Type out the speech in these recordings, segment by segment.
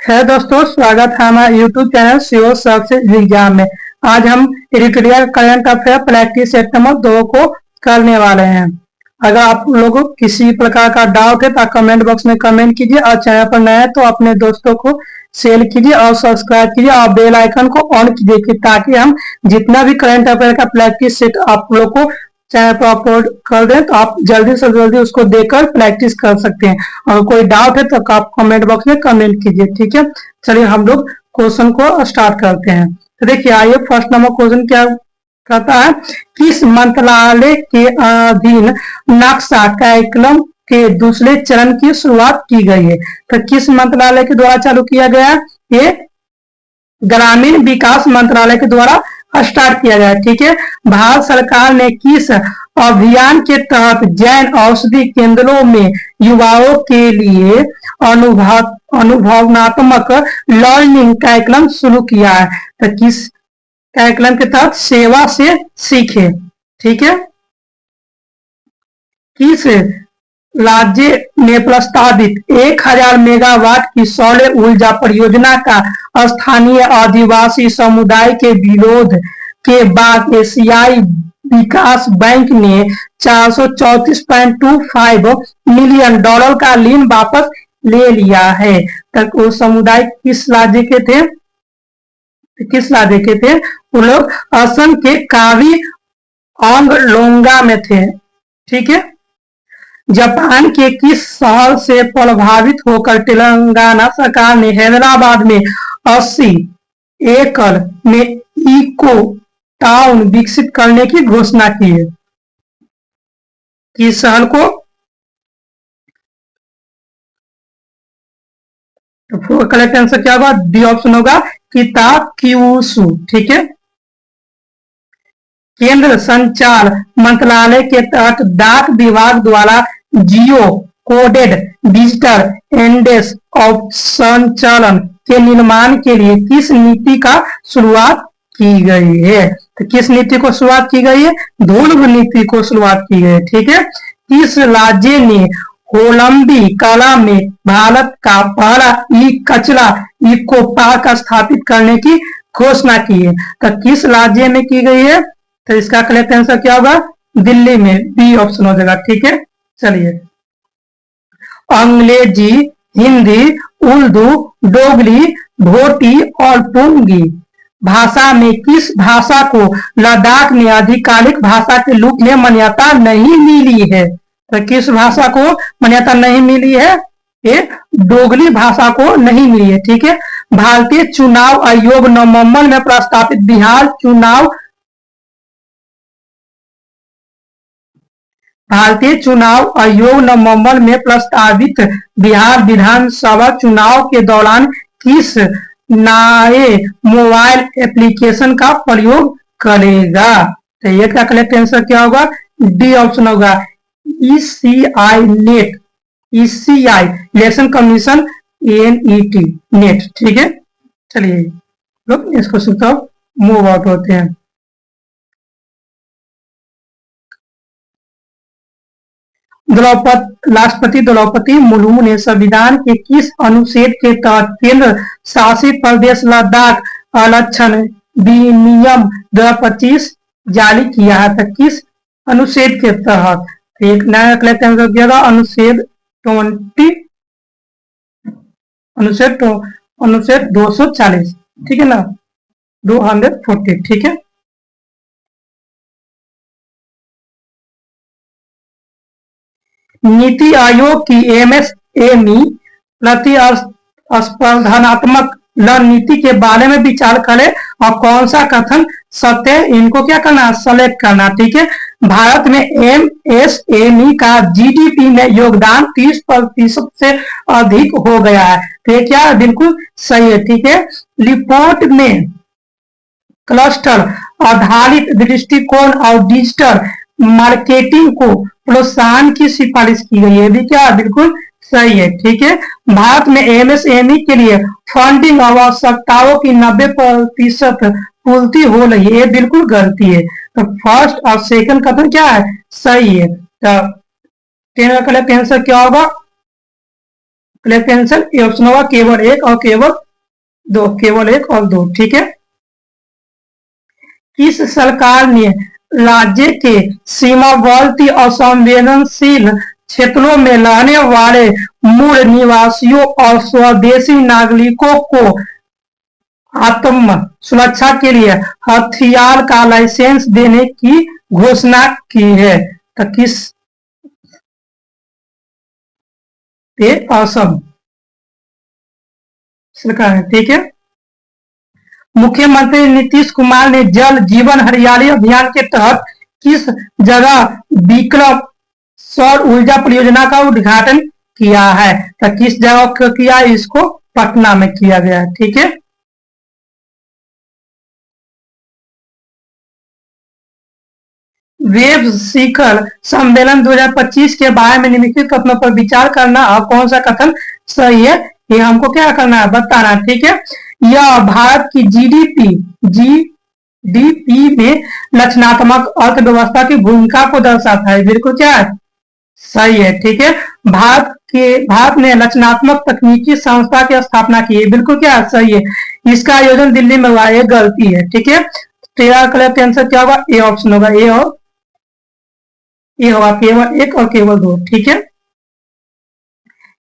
है दोस्तों, स्वागत है हमारे YouTube channel sure success exam में। आज हम editorial current affair practice set number 2 को करने वाले हैं। अगर आप लोगों को किसी प्रकार का डाउट है तो कमेंट बॉक्स में कमेंट कीजिए और चैनल पर नए हैं तो अपने दोस्तों को शेयर कीजिए और सब्सक्राइब कीजिए और बेल आइकन को ऑन कीजिए ताकि हम जितना भी करंट अफेयर का प्रैक्टिस सेट आप लोग को चैनल पर अपलोड कर दें तो आप जल्दी से जल्दी उसको देखकर प्रैक्टिस कर सकते हैं। अगर कोई डाउट है तो आप कमेंट बॉक्स में कमेंट कीजिए, ठीक है। चलिए हम लोग क्वेश्चन को स्टार्ट करते हैं। तो देखिए, आइए फर्स्ट नंबर क्वेश्चन क्या कहता है, किस मंत्रालय के अधीन नक्शा कार्यक्रम के दूसरे चरण की शुरुआत की गई है। तो किस मंत्रालय के द्वारा चालू किया गया है? ये ग्रामीण विकास मंत्रालय के द्वारा स्टार्ट किया गया, ठीक है। भारत सरकार ने किस अभियान के तहत जैन औषधि केंद्रों में युवाओं के लिए अनुभवनात्मक लर्निंग कार्यक्रम शुरू किया है? तो किस कार्यक्रम के तहत? सेवा से सीखे, ठीक है। किस राज्य ने प्रस्तावित 1000 मेगावाट की सौर ऊर्जा परियोजना का स्थानीय आदिवासी समुदाय के विरोध के बाद एशियाई विकास बैंक ने $434.25 मिलियन का ऋण वापस ले लिया है? तक वो समुदाय किस राज्य के थे? वो लोग असम के कावी आंगलोंगा में थे, ठीक है। जापान के किस शहर से प्रभावित होकर तेलंगाना सरकार ने हैदराबाद में 80 एकड़ में इको टाउन विकसित करने की घोषणा की है? किस शहर को? तो करेक्ट आंसर क्या होगा? डी ऑप्शन होगा, किताक्यूसु, ठीक है। केंद्र संचार मंत्रालय के तहत डाक विभाग द्वारा जियो कोडेड डिजिटल इंडेक्स ऑफ संचालन के निर्माण के लिए किस नीति का शुरुआत की गई है? तो किस नीति को शुरुआत की गई है? ध्रुव नीति को शुरुआत की गई है, ठीक है। किस राज्य ने होलंबी कला में भारत का पहला ई कचरा इको पार्क स्थापित करने की घोषणा की है? तो किस राज्य में की गई है? तो इसका करेक्ट आंसर क्या होगा? दिल्ली में, बी ऑप्शन हो जाएगा, ठीक है। चलिए, अंग्रेजी, हिंदी, उर्दू, डोगरी, भोटी और पुंगी भाषा में किस भाषा को लद्दाख में आधिकारिक भाषा के रूप में मान्यता नहीं मिली है? तो किस भाषा को मान्यता नहीं मिली है? ये डोगरी भाषा को नहीं मिली है, ठीक है। भारतीय चुनाव आयोग नवंबर में प्रस्तावित बिहार विधानसभा चुनाव के दौरान किस नए मोबाइल एप्लीकेशन का प्रयोग करेगा? तो ये का करेक्ट आंसर क्या होगा? डी ऑप्शन होगा, ECI net, ECI election commission, NET net, ठीक है। चलिए लोग इसको सीखो, मूव आउट होते हैं। राष्ट्रपति द्रौपदी मुर्मू ने संविधान के किस अनुच्छेद के तहत केंद्र शासित प्रदेश लद्दाख आरक्षण विनियम 2025 जारी किया है? तो किस अनुच्छेद के तहत? एक नया करेक्ट आंसर दिया था, अनुच्छेद 240, ठीक है ना, 240, ठीक है। नीति आयोग की MSME प्रतिस्पर्धात्मक रणनीति के बारे में विचार करें और कौन सा कथन सत्य है, इनको क्या करना? सेलेक्ट करना, ठीक है। भारत में MSME का GDP में योगदान 30% से अधिक हो गया है। तो ये क्या? बिल्कुल सही है, ठीक है। रिपोर्ट में क्लस्टर आधारित दृष्टिकोण और डिजिटल मार्केटिंग को प्रोत्साहन की सिफारिश की गई है, भी क्या? बिल्कुल सही है, ठीक है। भारत में MSME के लिए फंडिंग आवश्यकताओं की 90% पूर्ति हो रही है, ये बिल्कुल गलती है। तो फर्स्ट और सेकंड कथन क्या है? सही है। तो 10 का करेक्ट आंसर क्या होगा? करेक्ट आंसर ए ऑप्शन होगा केवल एक और केवल दो, केवल एक और दो। ठीक है। किस सरकार ने राज्य के सीमावर्ती और संवेदनशील क्षेत्रों में रहने वाले मूल निवासियों और स्वदेशी नागरिकों को आत्म सुरक्षा के लिए हथियार का लाइसेंस देने की घोषणा की है? तो किस पे असम सरकार है। ठीक है। मुख्यमंत्री नीतीश कुमार ने जल जीवन हरियाली अभियान के तहत किस जगह विक्रम सौर ऊर्जा परियोजना का उद्घाटन किया है? तो किस जगह किया? इसको पटना में किया गया है। ठीक है। वेब शिखर सम्मेलन 2025 के बारे में निम्नलिखित कथनों पर विचार करना और कौन सा कथन सही है ये हमको क्या करना है, बताना। ठीक है। यह भारत की जीडीपी में रचनात्मक अर्थव्यवस्था की भूमिका को दर्शाता है। बिल्कुल क्या है, सही है। ठीक है। भारत ने रचनात्मक तकनीकी संस्था की स्थापना की है। बिल्कुल क्या है, सही है। इसका आयोजन दिल्ली में हुआ, ये गलती है। ठीक है। तेरा करेक्ट आंसर क्या होगा? ए ऑप्शन होगा। ए और ये होगा केवल एक और केवल दो। ठीक है।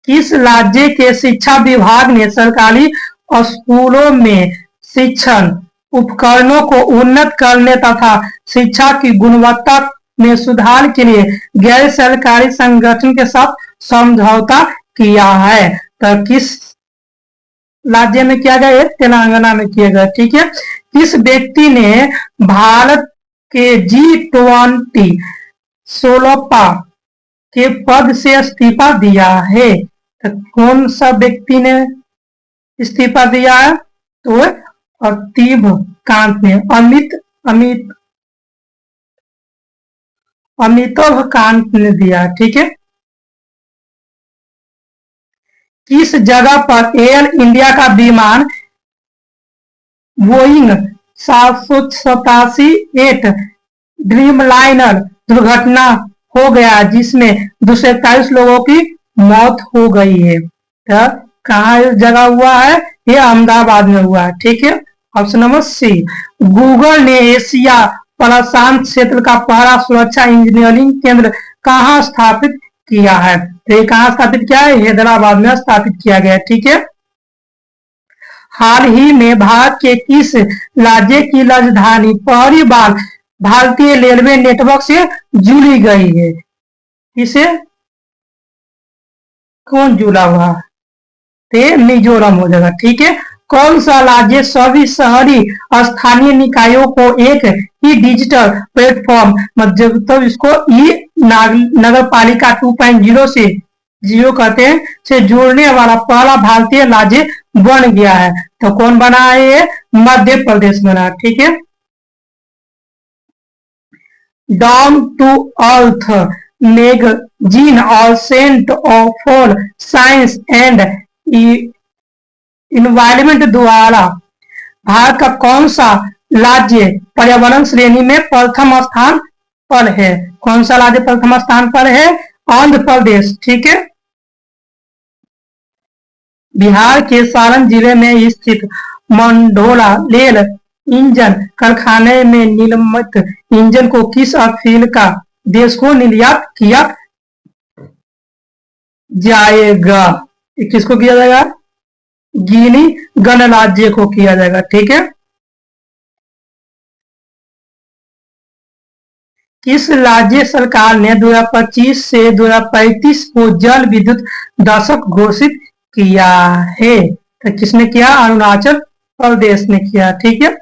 किस राज्य के शिक्षा विभाग ने सरकारी स्कूलों में शिक्षण उपकरणों को उन्नत करने तथा शिक्षा की गुणवत्ता में सुधार के लिए गैर सरकारी संगठन के साथ समझौता किया है? तो किस राज्य में किया गया? तेलंगाना में किया गया। ठीक है। किस व्यक्ति ने भारत के G20 सोलोपा के पद से इस्तीफा दिया है? तो कौन सा व्यक्ति ने इस्तीफा दिया है? तो अतीब कांत ने, अमिताभ कांत ने दिया। ठीक है। किस जगह पर एयर इंडिया का विमान बोइंग 787 8 ड्रीमलाइनर दुर्घटना हो गया जिसमें 241 लोगों की मौत हो गई है? तो कहाँ जगह हुआ है? ये अहमदाबाद में हुआ है। ठीक है। Option number C. गूगल ने एशिया प्रशांत क्षेत्र का पहला सुरक्षा इंजीनियरिंग केंद्र कहाँ स्थापित किया है? तो ये कहाँ स्थापित किया है? हैदराबाद में स्थापित किया गया। ठीक है। हाल ही में भारत के किस राज्य की राजधानी पहली बार भारतीय रेलवे नेटवर्क से जुड़ी गई है? इसे कौन जुड़ा हुआ? तो मिजोरम हो जाएगा। ठीक है। कौन सा राज्य सभी शहरी स्थानीय निकायों को एक ही डिजिटल प्लेटफॉर्म मतलब इसको ई नगर पालिका 2.0 से 0 कहते हैं से जोड़ने वाला पहला भारतीय राज्य बन गया है? तो कौन बना है? ये मध्य प्रदेश बना। ठीक है। डाउन टू अर्थ मैगजीन और centre for science and environment द्वारा भारत का कौन सा राज्य पर्यावरण श्रेणी में प्रथम स्थान पर है? कौन सा राज्य प्रथम स्थान पर है? आंध्र प्रदेश। ठीक है। बिहार के सारण जिले में स्थित मंडोला रेल इंजन कारखाने में निर्मित इंजन को किस अफ्रीका का देश को निर्यात किया जाएगा? किसको किया जाएगा? गिनी गणराज्य को किया जाएगा। ठीक है। किस राज्य सरकार ने 2025 से 2035 को जल विद्युत दशक घोषित किया है? तो किसने किया? अरुणाचल प्रदेश ने किया। ठीक है।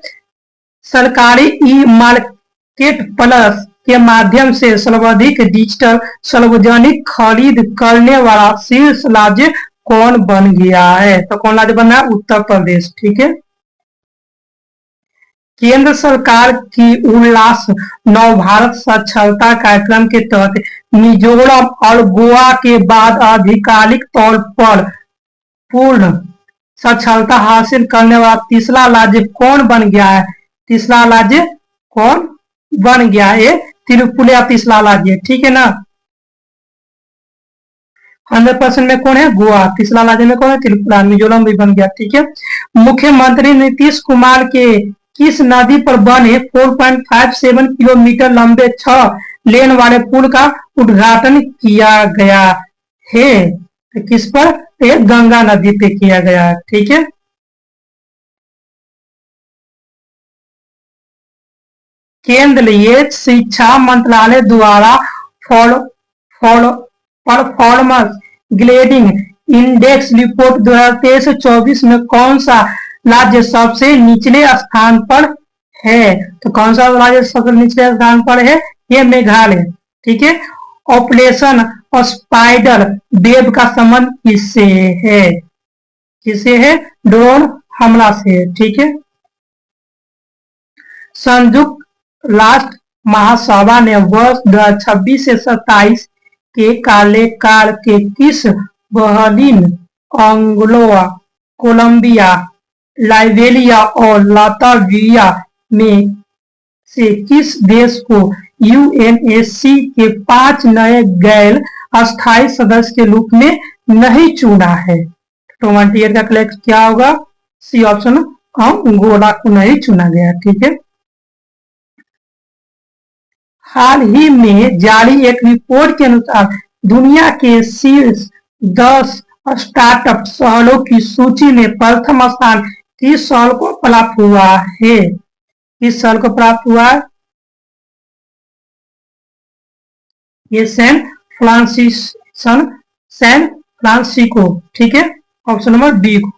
सरकारी ई मार्केट प्लस के माध्यम से सर्वाधिक डिजिटल सार्वजनिक खरीद करने वाला शीर्ष राज्य कौन बन गया है? तो कौन राज्य बना? उत्तर प्रदेश। ठीक है। केंद्र सरकार की उल्लास नव भारत साक्षरता कार्यक्रम के तहत मिजोरम और गोवा के बाद आधिकारिक तौर पर पूर्ण साक्षरता हासिल करने वाला तीसरा राज्य कौन बन गया है? तीसरा राज्य कौन बन गया है? त्रिपुरा तीसरा राज्य। ठीक है ना। 100% में कौन है? गोवा। तीसरा राज्य में कौन है? त्रिपुरा। मिजोरम भी बन गया। ठीक है। मुख्यमंत्री नीतीश कुमार के किस नदी पर बने 4.57 किलोमीटर लंबे 6 लेन वाले पुल का उद्घाटन किया गया है? तो किस पर? ये गंगा नदी पे किया गया है। ठीक है। केंद्रीय शिक्षा मंत्रालय द्वारा follow follow performance grading index report 2023-24 में कौन सा राज्य सबसे निचले स्थान पर है? तो कौन सा राज्य सबसे निचले स्थान पर है? ये मेघालय। ठीक है। ऑपरेशन स्पाइडर वेब का संबंध किससे है? किससे है? ड्रोन हमला से। ठीक है। संयुक्त राष्ट्र महासभा ने वर्ष 2026 से 27 के कार्यकाल के किस बहरीन, अंगोला, कोलंबिया, लाइबेरिया और लातविया में से किस देश को यूएनएससी के 5 नए गैर अस्थायी सदस्य के रूप में नहीं चुना है? 20 का कलेक्ट क्या होगा? सी ऑप्शन, अंगोला को नहीं चुना गया। ठीक है। हाल ही में जारी एक रिपोर्ट के अनुसार दुनिया के शीर्ष 10 स्टार्टअप शहरों की सूची में प्रथम स्थान किस शहर को प्राप्त हुआ है? किस शहर को प्राप्त हुआ है? ये सैन फ्रांसिस्को। ठीक है। ऑप्शन नंबर बी को।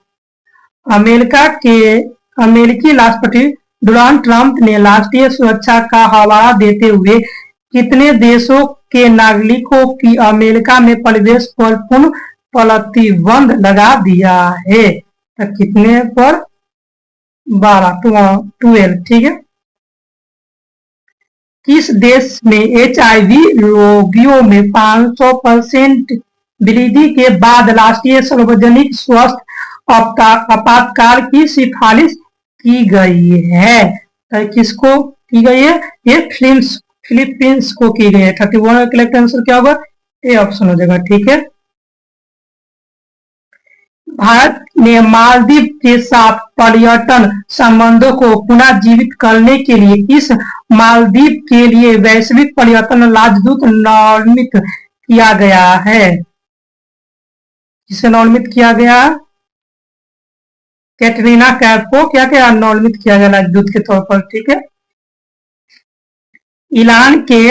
अमेरिकी राष्ट्रपति डोनाल्ड ट्रंप ने राष्ट्रीय सुरक्षा का हवाला देते हुए कितने देशों के नागरिकों की अमेरिका में प्रवेश पर पूर्ण प्रतिबंध लगा दिया है? तो कितने पर? 12। ठीक है। किस देश में HIV रोगियों में 500% वृद्धि के बाद राष्ट्रीय सार्वजनिक स्वास्थ्य आपातकाल की सिफारिश की गई है? तो किसको की गई है? ये फिलीपींस को की गई है। 31 का करेक्ट आंसर क्या होगा? ए ऑप्शन हो जाएगा। ठीक है। भारत ने मालदीव के साथ पर्यटन संबंधों को पुनः जीवित करने के लिए इस मालदीव के लिए वैश्विक पर्यटन राजदूत नामित किया गया है? किसे नामित किया गया? कैटरीना कैफ को क्या नामित किया गया राजदूत के तौर पर। ठीक है। ईरान के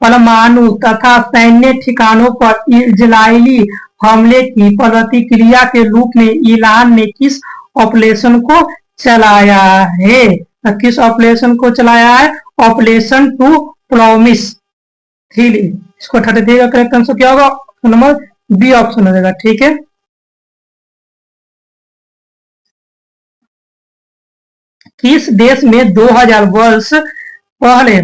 परमाणु तथा सैन्य ठिकानों पर इजरायली हमले की प्रतिक्रिया के रूप में ईरान ने किस ऑपरेशन को चलाया है? किस ऑपरेशन को चलाया है? Operation to promise 3। इसको 33 का करेक्ट आंसर क्या होगा? नंबर बी ऑप्शन हो जाएगा। ठीक है। किस देश में 2000 वर्ष पहले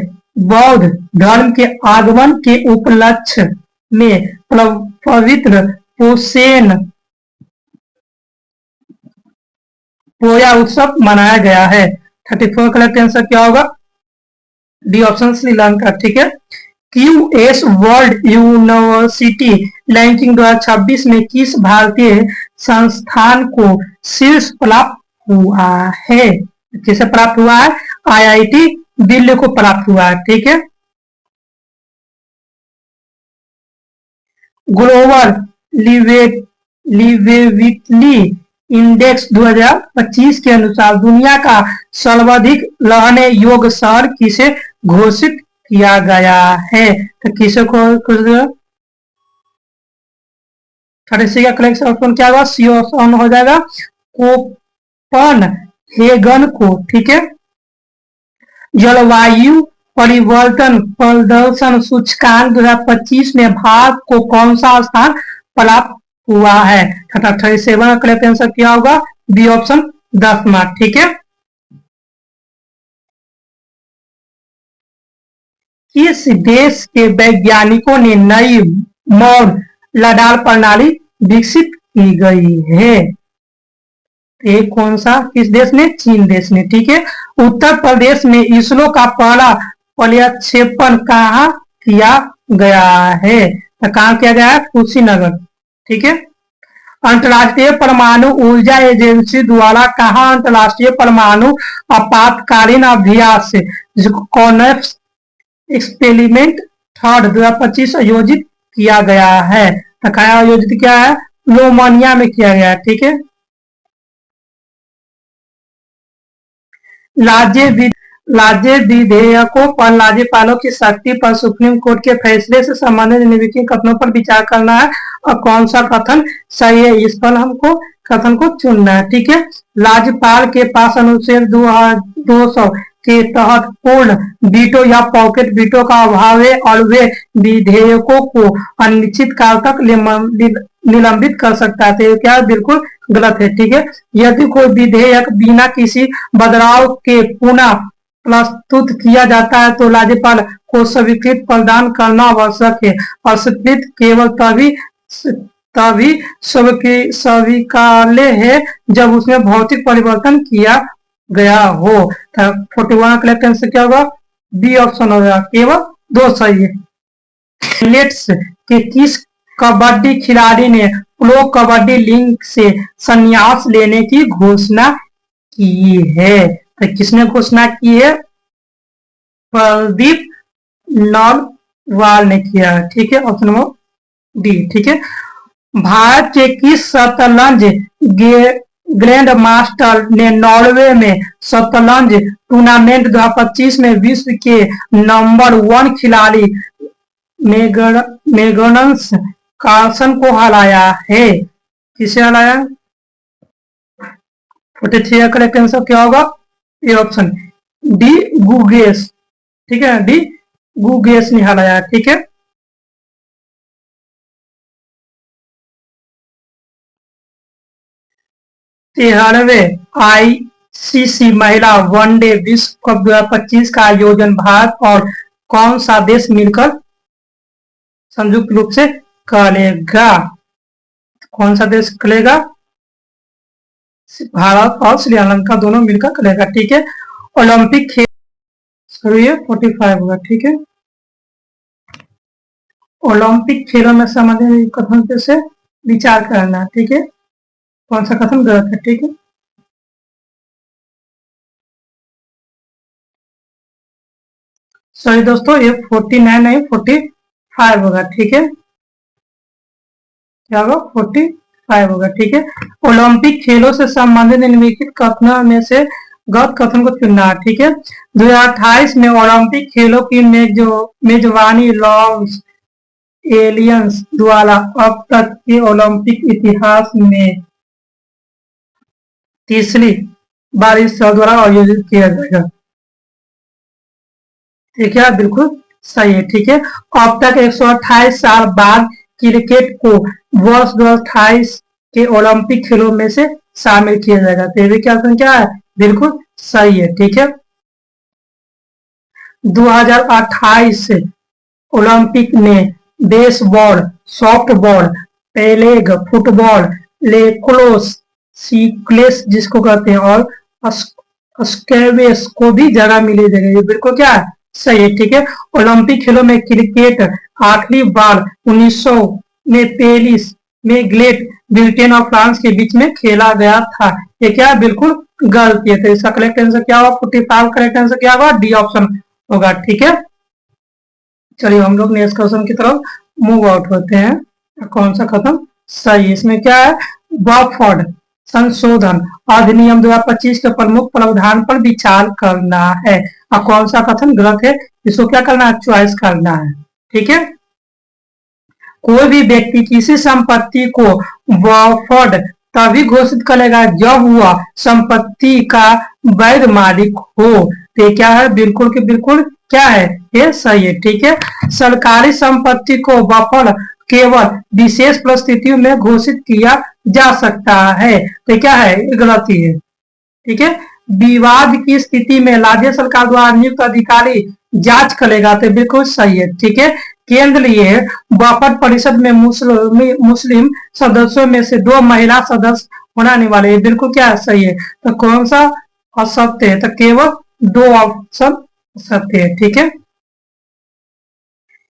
बौद्ध धर्म के आगमन के उपलक्ष्य में पवित्र पोसेन पोया उत्सव मनाया गया है? 34 करेक्ट आंसर क्या होगा? D option, Sri Lanka. ठीक है। क्यूएस वर्ल्ड यूनिवर्सिटी रैंकिंग 2026 में किस भारतीय संस्थान को शीर्ष प्राप्त हुआ है? किसे प्राप्त हुआ है? आईआईटी दिल्ली को प्राप्त हुआ है। ठीक है। ग्लोबल लिवेबिलिटी इंडेक्स 2025 के अनुसार दुनिया का सर्वाधिक रहने योग्य शहर किसे घोषित किया गया है? तो किसे को 36 का करेक्ट ऑप्शन क्या होगा? सी ऑप्शन हो जाएगा, कोपनहेगन को। ठीक है। जलवायु परिवर्तन प्रदर्शन सूचकांक 2025 में भारत को कौन सा स्थान प्राप्त हुआ है? 37 का करेक्ट आंसर क्या होगा? बी ऑप्शन, 10वां। ठीक है। किस देश के वैज्ञानिकों ने नई मौन रडार प्रणाली विकसित की गई है? एक कौन सा? किस देश ने? चीन देश ने। ठीक है। उत्तर प्रदेश में इसरो का पहला प्रक्षेपण कहाँ किया गया है? तो कहाँ किया गया है? कुशीनगर। ठीक है। अंतर्राष्ट्रीय परमाणु ऊर्जा एजेंसी द्वारा कहा अंतर्राष्ट्रीय परमाणु आपातकालीन अभ्यास जिसको कॉनेप्स एक्सपेरिमेंट थर्ड 2025 आयोजित किया गया है। तो कहाँ आयोजित किया है? रोमानिया में किया गया है। ठीक है। राज्य विधेयकों पर राज्यपालों की शक्ति पर सुप्रीम कोर्ट के फैसले से संबंधित निम्नलिखित कथनों पर विचार करना है और कौन सा कथन सही है, इस पर हमको कथन को चुनना है। ठीक है। राज्यपाल के पास अनुच्छेद 200 के तहत पूर्ण वीटो या पॉकेट वीटो का अभाव है और वे विधेयकों को अनिश्चित काल तक निलंबित कर सकता है। तो क्या बिल्कुल गलत है। ठीक है। यदि कोई विधेयक बिना किसी बदलाव के पुनः प्रस्तुत किया जाता है तो राज्यपाल को स्वीकृति प्रदान करना आवश्यक है और स्वीकृति केवल तभी स्वीकार्य है जब उसमें भौतिक परिवर्तन किया गया हो। 41 करेक्ट आंसर क्या होगा? बी ऑप्शन होगा। केवल 2 सही है। मिलेट्स के किस कबड्डी खिलाड़ी ने प्रो कबड्डी लीग से संन्यास लेने की घोषणा की है? तो किसने घोषणा की है? प्रदीप नरवाल ने किया है। ठीक है। Option number D. ठीक है। भारत के किस शतरंज ग्रैंड मास्टर ने नॉर्वे में शतरंज टूर्नामेंट 2025 में विश्व के नंबर 1 खिलाड़ी मैग्नस कार्लसन को हराया है? किसे हराया? 43 का करेक्ट आंसर क्या होगा? ये ऑप्शन डी गुगेस। ठीक है। डी गुगेस ने हराया। ठीक है। तेरहवें आईसीसी महिला वनडे विश्व कप 2025 का आयोजन भारत और कौन सा देश मिलकर संयुक्त रूप से करेगा? कौन सा देश करेगा? भारत और श्रीलंका दोनों मिलकर करेगा। ठीक है। ओलंपिक खेल 45 होगा। ठीक है। ओलंपिक खेलों में संबंधित कथन पे से विचार करना। ठीक है। कौन सा कथन गलत है? ठीक है। सॉरी दोस्तों, ये 49 नहीं 45 होगा। ठीक है। क्या होगा? 45 होगा। ठीक है। ओलंपिक खेलों से संबंधित निम्नलिखित कथनों में से गलत कथन को चुनना है। ठीक है। 2028 में ओलंपिक खेलों की मेजबानी लॉस एलियंस द्वारा अब तक के ओलंपिक इतिहास में तीसरी बार इस साल द्वारा आयोजित किया जाएगा। ठीक है। बिल्कुल सही है। ठीक है। अब तक 128 साल बाद क्रिकेट को वर्ष 2028 के ओलंपिक खेलों में से शामिल किया जाएगा। तो ये क्या संख्या है? बिल्कुल सही है। ठीक है। 2028 ओलंपिक में baseball, softball, flag football, lacrosse, सीक्लेस जिसको कहते हैं और स्क्वैश को भी जगह मिली जाएगी। ये बिल्कुल क्या है? सही है। ठीक है। ओलंपिक खेलों में क्रिकेट आखिरी बार 1900 में पेरिस में ग्रेट ब्रिटेन और फ्रांस के बीच में खेला गया था। ये क्या है? बिल्कुल गलत है। तो इसका करेक्ट आंसर क्या होगा? 45 करेक्ट आंसर क्या होगा? डी ऑप्शन होगा। ठीक है। चलिए हम लोग नेक्स्ट क्वेश्चन की तरफ मूव आउट होते हैं। कौन सा खत्म सही? इसमें क्या है? बफर्ड संशोधन अधिनियम 2025 के प्रमुख प्रावधान पर विचार करना है और कौन सा कथन गलत है इसको क्या करना है? चॉइस करना है। ठीक है। कोई भी व्यक्ति किसी संपत्ति को बफर्ड तभी घोषित करेगा जब वह संपत्ति का वैध मालिक हो। तो क्या है? बिल्कुल के बिल्कुल क्या है? ये सही है। ठीक है। सरकारी संपत्ति को बफर केवल विशेष परिस्थितियों में घोषित किया जा सकता है। तो क्या है? गलती है। ठीक है। विवाद की स्थिति में राज्य सरकार द्वारा नियुक्त अधिकारी जांच करेगा। तो बिल्कुल सही है। ठीक है। केंद्रीय बफर परिषद में मुस्लिम सदस्यों में से 2 महिला सदस्य होने वाले हैं। बिल्कुल क्या है? सही है। तो कौन सा असत्य है? तो केवल 2 ऑप्शन सत्य है। ठीक है।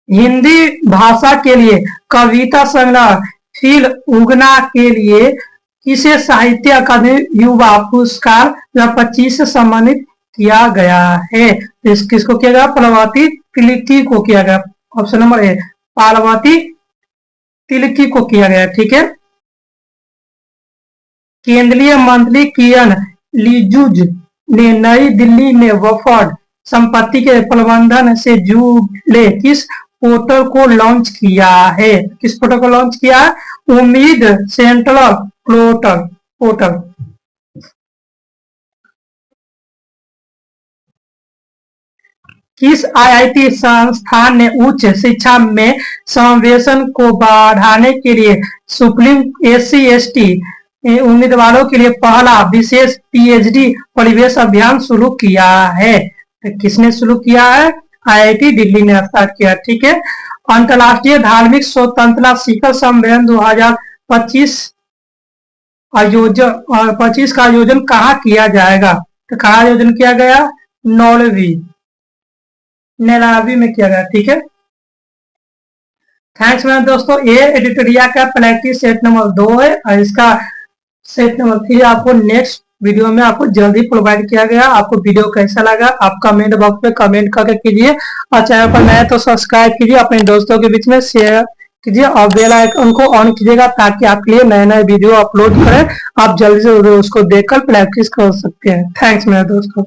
हिंदी भाषा के लिए कविता संग्रह फील उगना के लिए किसे साहित्य अकादमी युवा पुरस्कार 2025 से सम्मानित किया गया है? किसको किया गया? पार्वती तिलकी को किया गया। ऑप्शन नंबर ए, पार्वती तिलकी को किया गया। ठीक है। केंद्रीय मंत्री किरण रिजिजू ने नई दिल्ली में वफद संपत्ति के प्रबंधन से जुड़े किस पोर्टल को लॉन्च किया है? किस पोर्टल को लॉन्च किया है? उम्मीद सेंट्रल पोर्टल। किस आईआईटी संस्थान ने उच्च शिक्षा में समावेशन को बढ़ाने के लिए सुप्रीम SC/ST उम्मीदवारों के लिए पहला विशेष PhD परिवेश अभियान शुरू किया है? तो किसने शुरू किया है? IIT दिल्ली ने स्टार्ट किया। ठीक है। अंतरराष्ट्रीय धार्मिक स्वतंत्रता शिखर सम्मेलन 2025 का आयोजन कहाँ किया जाएगा? तो कहाँ आयोजन किया गया? नैरोबी में किया गया। ठीक है। थैंक्स मेरे दोस्तों। ये एडिटोरिया का प्रैक्टिस सेट नंबर 2 है और इसका सेट नंबर 3 आपको नेक्स्ट वीडियो में आपको जल्दी प्रोवाइड किया गया। आपको वीडियो कैसा लगा आप कमेंट बॉक्स में कमेंट करके कीजिए और चैनल पर नए तो सब्सक्राइब कीजिए, अपने दोस्तों के बीच में शेयर कीजिए और बेल आइकन को ऑन कीजिएगा ताकि आपके लिए नए नए वीडियो अपलोड करें, आप जल्दी से उसको देखकर प्रैक्टिस कर सकते हैं। थैंक्स मेरे दोस्तों।